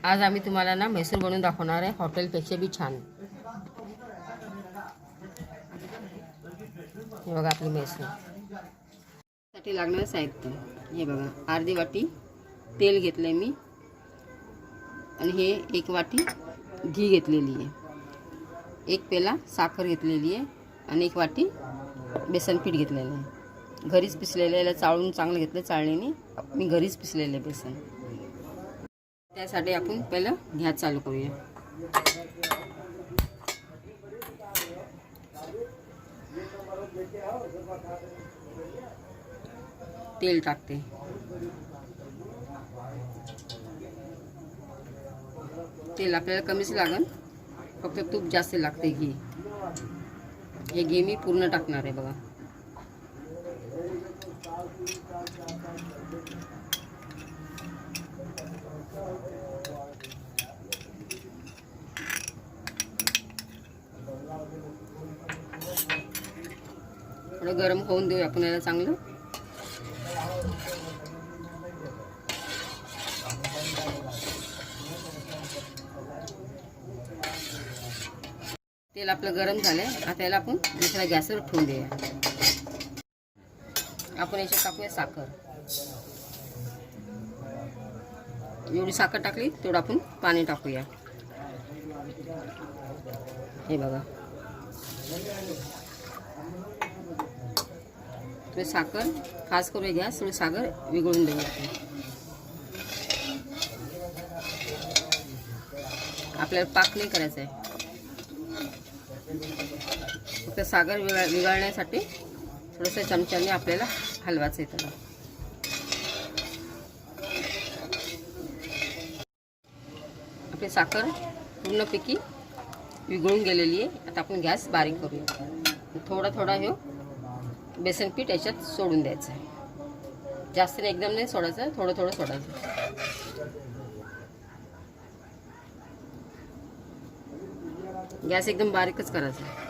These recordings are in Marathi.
आज आम्ही तुम्हाला ना म्हैसूर बनवून दाखवणार आहे, हॉटेलपेक्षा बी छान. हे बघा आपली म्हैसूर साठी लागणारे साहित्य. हे बघा अर्धी वाटी तेल घेतलंय मी आणि हे 1 वाटी घी घेतलेली आहे, 1 पेला साखर घेतलेली आहे आणि 1 वाटी बेसन पीठ घेतलेलं आहे. घरीच पिसलेलं, याला चाळून चांगलं घेतलं, चाळणीने मी घरीच पिसलेलं बेसन. त्यासाठी आपण पहिलं गॅस चालू करूया. तेल टाकते. तेल आपल्याला कमीच लागेल, फक्त तूप जास्त लागते. घी, हे घी मी पूर्ण टाकणार आहे बघा. थोडं गरम होऊन देऊ आपण याला चांगलं. तेल आपलं गरम झालंय, आता याला आपण दुसऱ्या गॅसवर ठेवून देऊया. आपण याच्यात टाकूया साखर. एवढी साखर टाकली तेवढं आपण पाणी टाकूया. हे बघा थोडी साखर खास करूया, गॅस थोडी साखर विघळून देऊया. आपल्याला पाक नाही करायचा आहे, फक्त साखर विघळण्यासाठी थोडंसं चमच्याने आपल्याला हलवायचं आहे. त्याला आपली साखर पूर्णपैकी विघळून गेलेली आहे. आता आपण गॅस बारीक करूया. थोडा थोडा हे बेसन पीठ याच्यात सोडून द्यायचं आहे. जास्त नाही, एकदम नाही सोडायचं, थोडं थोडं सोडायचं. गॅस एकदम बारीकच करायचा.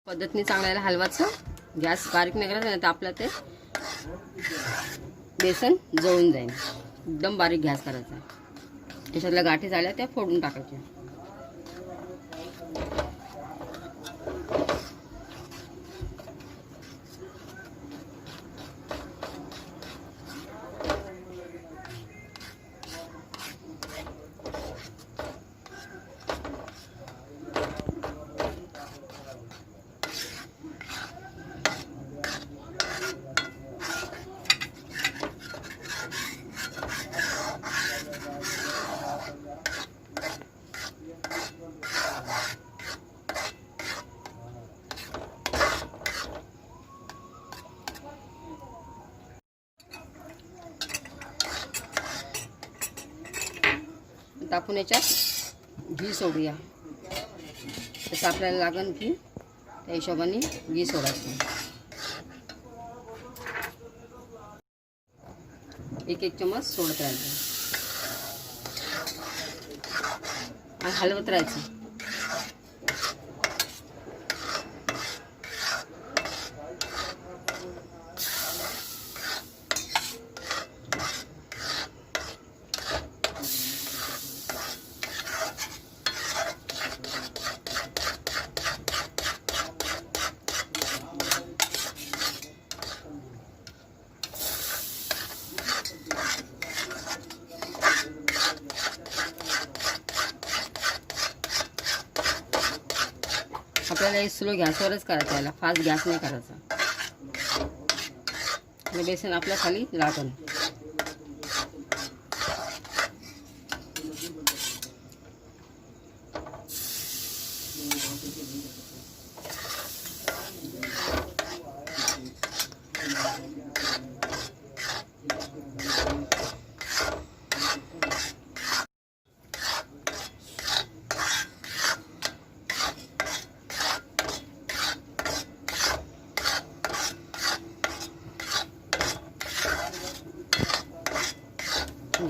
पद्धतीने चांगल्याला हलवायचं. गॅस बारीक नाही करायचा, नाही तर आपलं ते बेसन जळून जाईल. एकदम बारीक गॅस करायचा. याच्यातल्या गाठी झाल्या त्या फोडून टाकायच्या. आपण याच्यात घी सोडूया. तसं आपल्याला लागेल घी, त्या हिशोबाने घी सोडायचं. 1 चम्मच सोडत राहायचं आणि हलवत राहायचं. आपल्याला हे स्लो गॅसवरच करायचं, याला फास्ट गॅस नाही करायचा. आणि बेसन आपल्या खाली लागेल.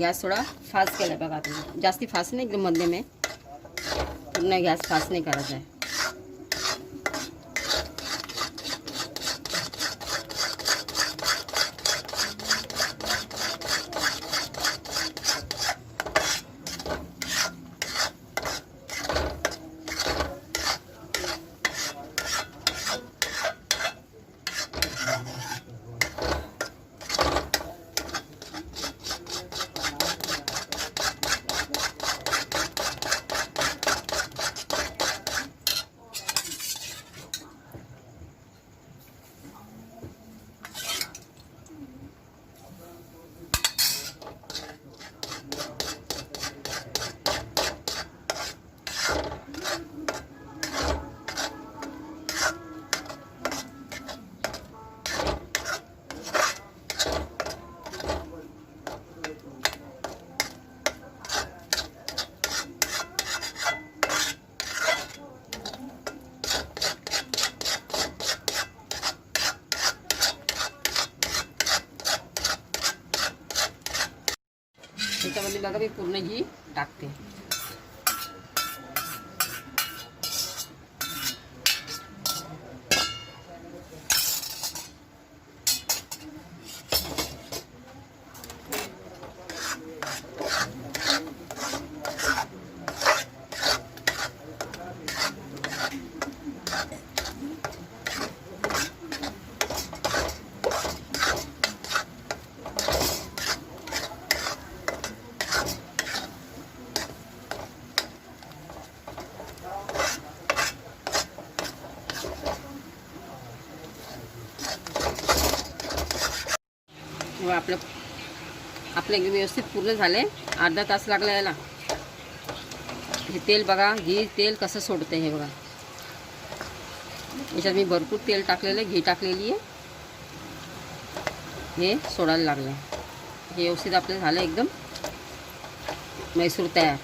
गॅस थोडा फास्ट केला बघा तुम्ही, जास्ती फास्ट नाही, एकदम मध्यम आहे. पूर्ण गॅस फास्ट नाही करायचा आहे. त्याच्यामध्ये बघा मी पूर्ण घी टाकते. आपलं एकदम व्यवस्थित पूर्ण झालंय. अर्धा तास लागला याला. हे तेल बघा, घी तेल कसं सोडते हे बघा. याच्यात मी भरपूर तेल टाकलेलं आहे, घी टाकलेली आहे. हे सोडायला लागलं. हे व्यवस्थित आपलं झालं एकदम मैसूर तयार.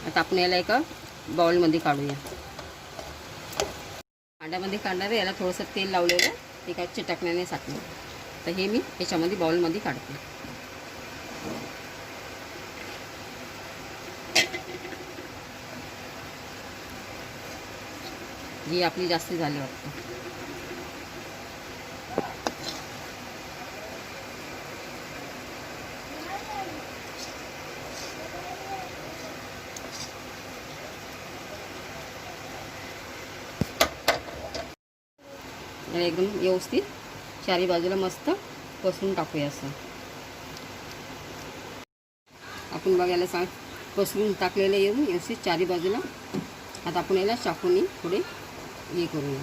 आता आपण याला एका बाउलमध्ये काढूया. भांड्यामध्ये काढणार आहे. याला थोडंसं तेल लावलेलं, ते काय चिटकण्याने साठलं. तर हे मी याच्यामध्ये बाउलमध्ये काढते. ही आपली जास्ती झाली वाटतं. एकदम व्यवस्थित चारी बाजूला मस्त पसरून टाकूया. असं आपण बघायला सांग पसरून टाकलेलं येऊन व्यवस्थित चारी बाजूला. आता आपण याला चाकूनी थोडे हे करूया.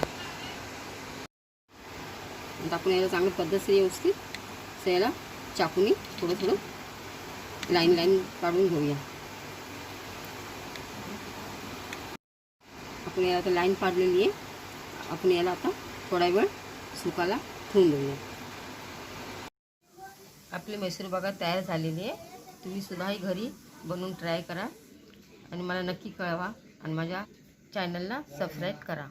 आता आपण याला चांगल्या पद्धतीने व्यवस्थित असं याला चाकूनी थोडं थोडं लाईन लाईन काढून घेऊया. आपण याला आता लाईन पाडलेली आहे. आपण याला आता थोडा वेळ सुकायला ठेवून देऊया. आपली मैसूर बघा तयार झालेली आहे. तुम्ही सुद्धा घरी बनवून ट्राय करा आणि मला नक्की कळवा आणि माझ्या चॅनलला सबस्क्राईब करा.